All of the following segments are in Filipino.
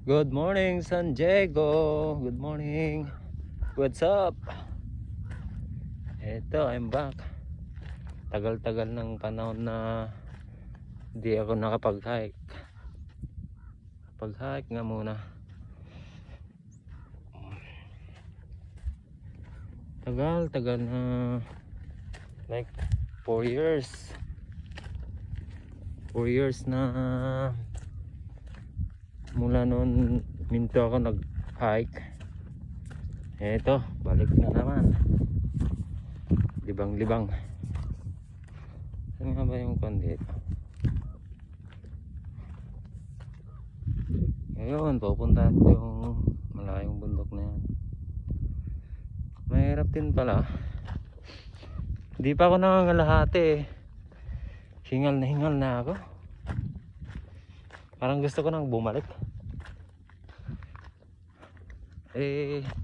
Good morning, San Diego. Good morning. What's up? Eto, I'm back. Tagal-tagal ng panahon na di ako nakapag-hike. Pag-hike nga muna. Tagal-tagal na, like 4 years. 4 years na mula noon minto ako nag-hike. Eto, balik na naman. Libang-libang. Saan nga ba yung kondito? Ngayon, pupuntahan ko yung malayong bundok na yan. Mahirap din pala. Hindi pa ako nangangalahati eh. Hingal na ako. Parang gusto ko nang bumalik.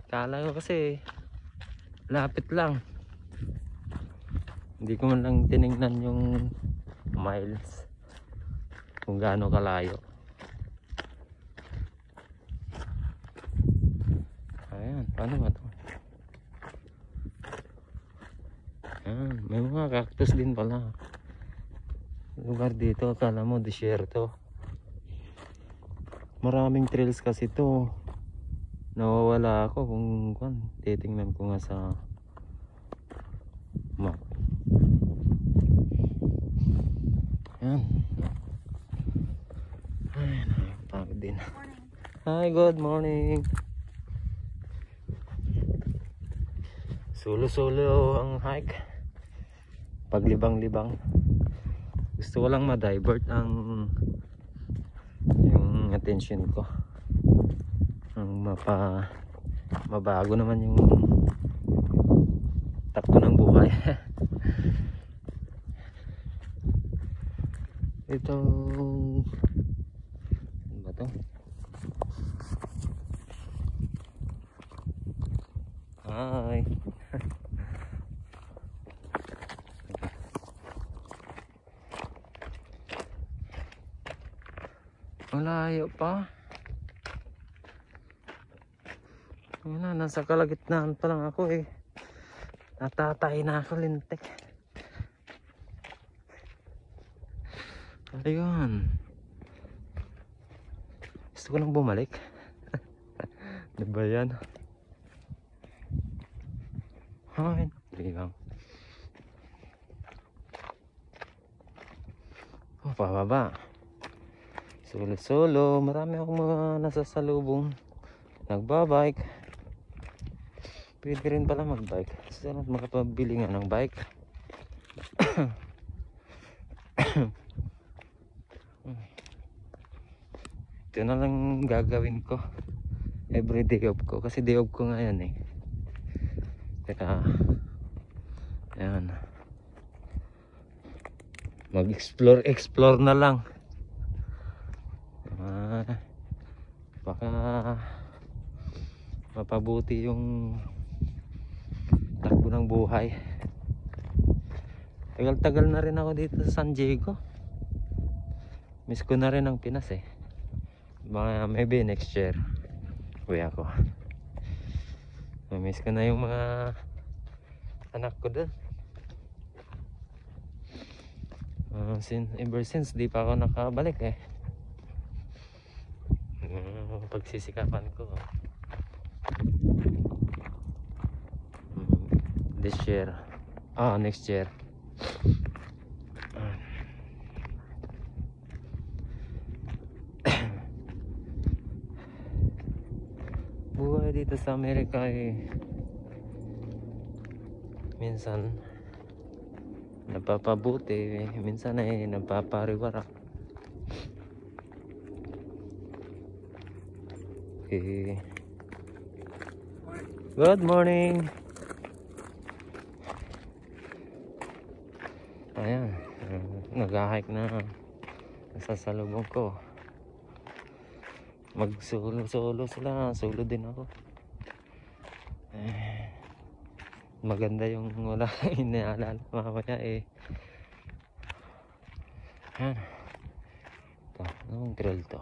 Kala ko kasi lapit lang. Hindi ko man lang tinignan yung miles, kung gaano kalayo. Ayan, paano ba ito? Ayan, may mga cactus din pala. Lugar dito, akala mo disyerto. Maraming trails kasi ito. Nawawala ako kung titingnan ko nga sa map. Ayan. Ay, nakapagod din. Hi, good morning. Solo-solo ang hike. Paglibang-libang. Gusto ko lang ma-divert yung attention ko. Mabago naman yung takbo ng buhay. Ito, ano ba to? Hi. Malayo pa. Wala, nasa kalagitnaan pa lang ako eh. Natatay na ako, lintik. Ayun. Gusto ko lang bumalik. Diba yan? Ay, ligang. Oh, pababa. Solo-solo. Marami akong mga nasasalubong. Nagbabike. Pwede rin pala magbike. Sana makapabili nga ng bike. Ito na lang gagawin ko every day off ko. Kasi day off ko nga yan eh. Kaya ayan, mag-explore na lang. Baka mapabuti yung takbo ng buhay. Tagal-tagal na rin ako dito sa San Diego. Miss ko na rin ang Pinas eh. Maybe next year uwi ako. Miss ko na yung mga anak ko doon. Ever since di pa ako nakabalik eh. Pagsisikapan ko this year, next year. Buhay dito sa Amerika eh, minsan napapabuti, minsan ay napapariwara. Okay. Good morning. Ayan, nag-hike na nasasalubong ko. Mag-solo sila, solo din ako. Maganda yung wala inaalala mamaya eh. Ayan. Ito, anong trail to?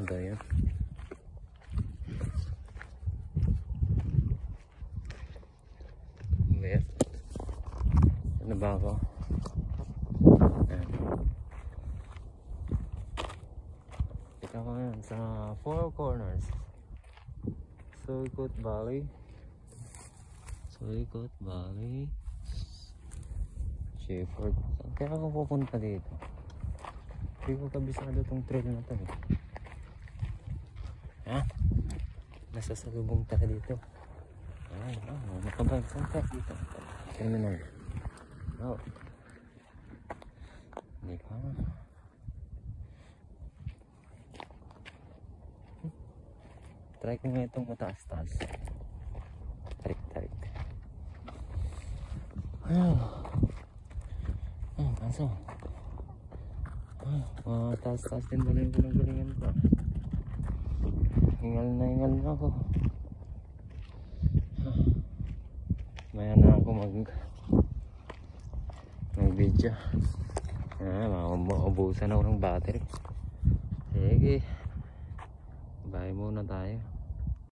Ano ba yun? Wait. Ano ba ako? Ayan. Kita ko yan sa Four Corners. Suikot Valley. Suikot Valley. Shepherd. Saan kaya ako pupunta dito? Hindi ko kabisado itong trail na to eh. Ha? Nasa salubong tayo dito. Ay, nakabike saan tayo dito? Terminal. Oh. Hindi pa. Try ko nga itong mataas-taas. Tarik. Kaso. Mataas-taas din ba yung guling-gulingan ko? Hingal na ako. Maya na ako mag-video. Maubusan ako ng battery. Sige. Bye muna tayo.